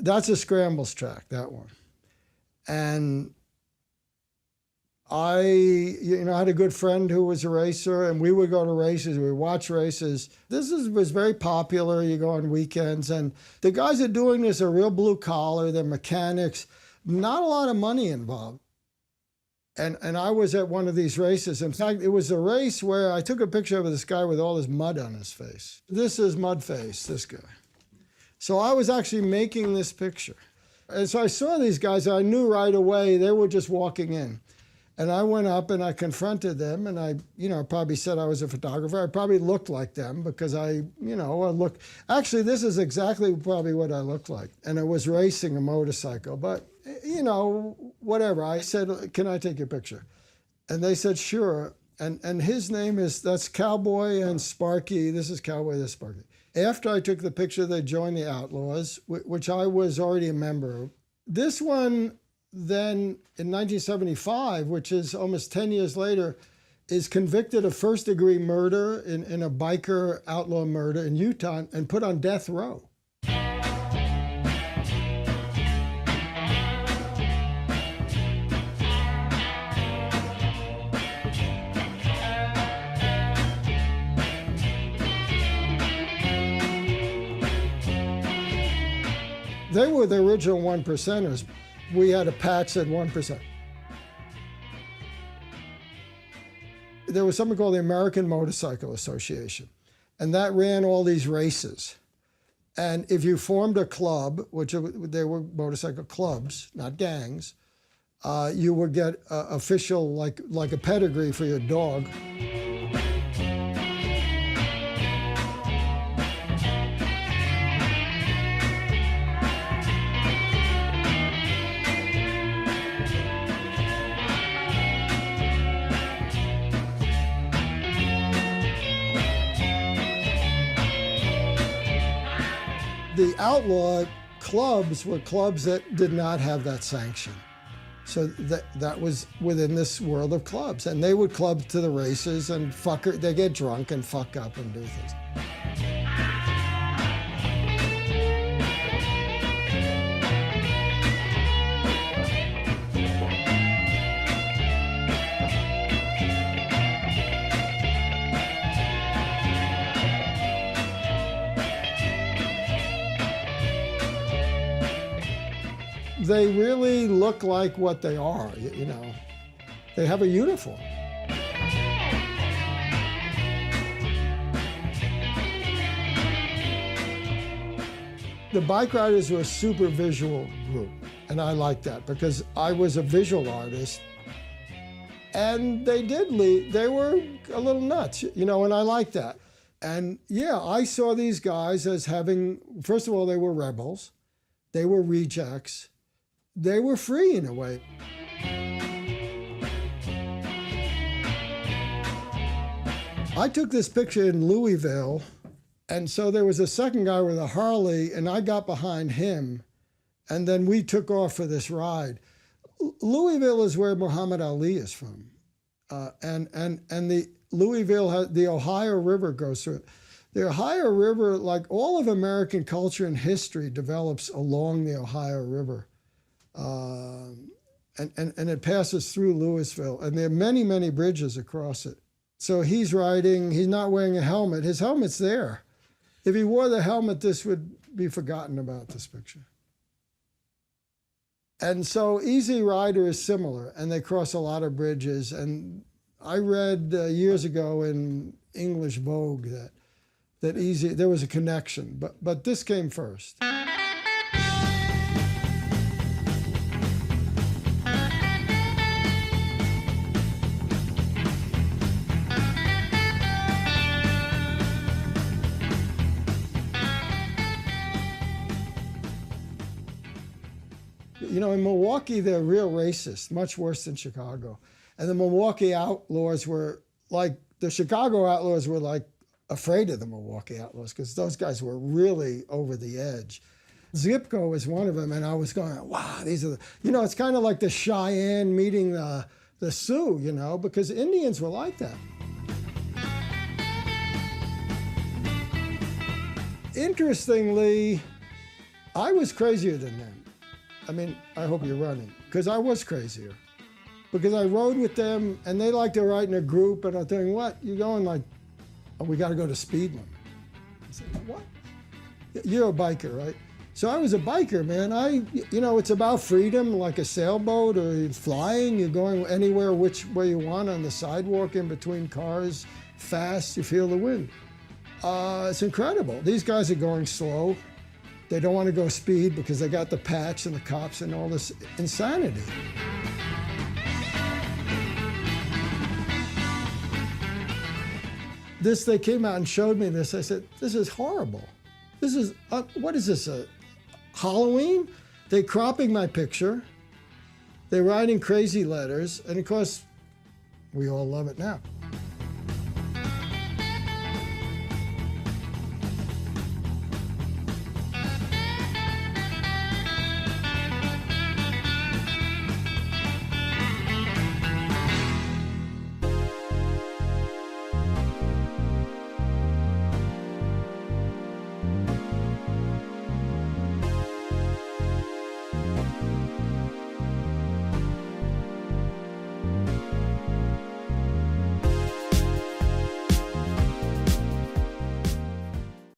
That's a scrambles track, that one. And I had a good friend who was a racer, and we would go to races, we would watch races. Was very popular. You go on weekends, and the guys that are doing this are real blue collar, they're mechanics, not a lot of money involved. And I was at one of these races. In fact, it was a race where I took a picture of this guy with all this mud on his face. This is mud face, this guy. So I was actually making this picture. And so I saw these guys, and I knew right away they were just walking in. And I went up and I confronted them, and I probably said I was a photographer. I probably looked like them because I looked. Actually, this is exactly probably what I looked like. And I was racing a motorcycle, but whatever. I said, "Can I take your picture?" And they said, "Sure." And his name that's Cowboy and Sparky. This is Cowboy, this is Sparky. After I took the picture, they joined the Outlaws, which I was already a member of. This one, then in 1975, which is almost 10 years later, is convicted of first-degree murder in a biker outlaw murder in Utah and put on death row. They were the original 1%ers. We had a patch that 1%. There was something called the American Motorcycle Association, and that ran all these races. And if you formed a club, which they were motorcycle clubs, not gangs, you would get official, like a pedigree for your dog. The outlaw clubs were clubs that did not have that sanction. So that was within this world of clubs. And they would club to the races and they get drunk and fuck up and do things. They really look like what they are, They have a uniform. The bike riders were a super visual group, and I liked that because I was a visual artist, and they were a little nuts, and I liked that. And yeah, I saw these guys as having, first of all, they were rebels, they were rejects, they were free in a way. I took this picture in Louisville, and so there was a second guy with a Harley, and I got behind him, and then we took off for this ride. Louisville is where Muhammad Ali is from, and the Louisville, the Ohio River goes through it. The Ohio River, like all of American culture and history, develops along the Ohio River. And it passes through Louisville, and there are many, many bridges across it. So he's riding, he's not wearing a helmet. His helmet's there. If he wore the helmet, this would be forgotten about, this picture. And so Easy Rider is similar, and they cross a lot of bridges. And I read years ago in English Vogue that there was a connection, but this came first. In Milwaukee, they're real racist, much worse than Chicago. And the Milwaukee Outlaws were the Chicago Outlaws were afraid of the Milwaukee Outlaws because those guys were really over the edge. Zipko was one of them, and I was going, wow, these are it's kind of like the Cheyenne meeting the Sioux, because Indians were like that. Interestingly, I was crazier than them. I mean, I hope you're running, because I was crazier. Because I rode with them, and they like to ride in a group, and I'm thinking, what? You're going like, oh, we got to go to speed limit. I said, what? You're a biker, right? So I was a biker, man. It's about freedom, like a sailboat or flying. You're going anywhere, which way you want on the sidewalk in between cars, fast, you feel the wind. It's incredible. These guys are going slow. They don't want to go speed because they got the patch and the cops and all this insanity. They came out and showed me this. I said, this is horrible. This is, what is this, Halloween? They're cropping my picture. They're writing crazy letters. And of course, we all love it now.